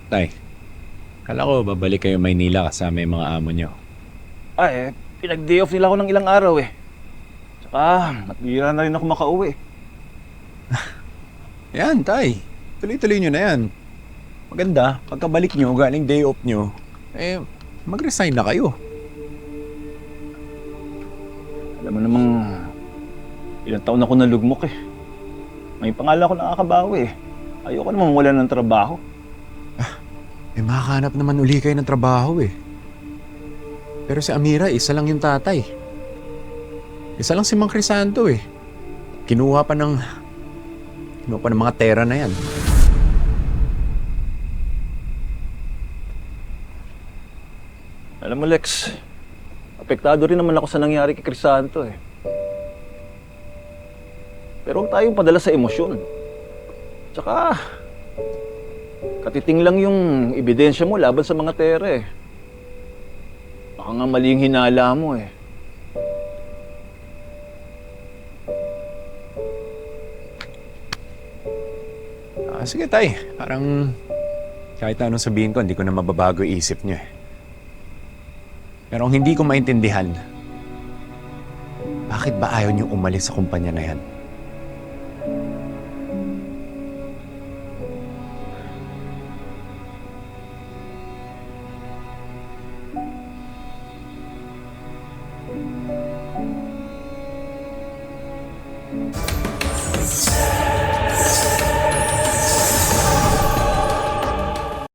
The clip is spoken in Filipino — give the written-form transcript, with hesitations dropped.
Tay, kala ko babalik kayo Maynila kasama yung mga amo nyo. Pinag-day off nila ako ng ilang araw eh. Tsaka, matbira na rin ako makauwi. Yan, Tay. Tuloy-tuloy nyo na yan. Maganda, pagkabalik nyo, galing day off nyo, mag-resign na kayo. Alam mo namang, ilang taon ako nalugmok eh. May pangalan ako nakakabawi eh. Ayoko naman wala ng trabaho. Makahanap naman uli kayo ng trabaho eh. Pero si Amira, isa lang yung tatay. Isa lang si Mang Crisanto eh. Kinuha pa ng mga tera na yan. Alam mo Lex, apektado rin naman ako sa nangyari kay Crisanto eh. Pero huwag tayong padala sa emosyon. Tsaka, katiting lang yung ebidensya mo laban sa mga tera eh. Baka nga mali yung hinala mo eh. Sige tay, parang kahit anong sabihin ko, hindi ko na mababago yung isip niyo eh. Pero ang hindi ko maintindihan, bakit ba ayaw niyo umalis sa kumpanya na yan?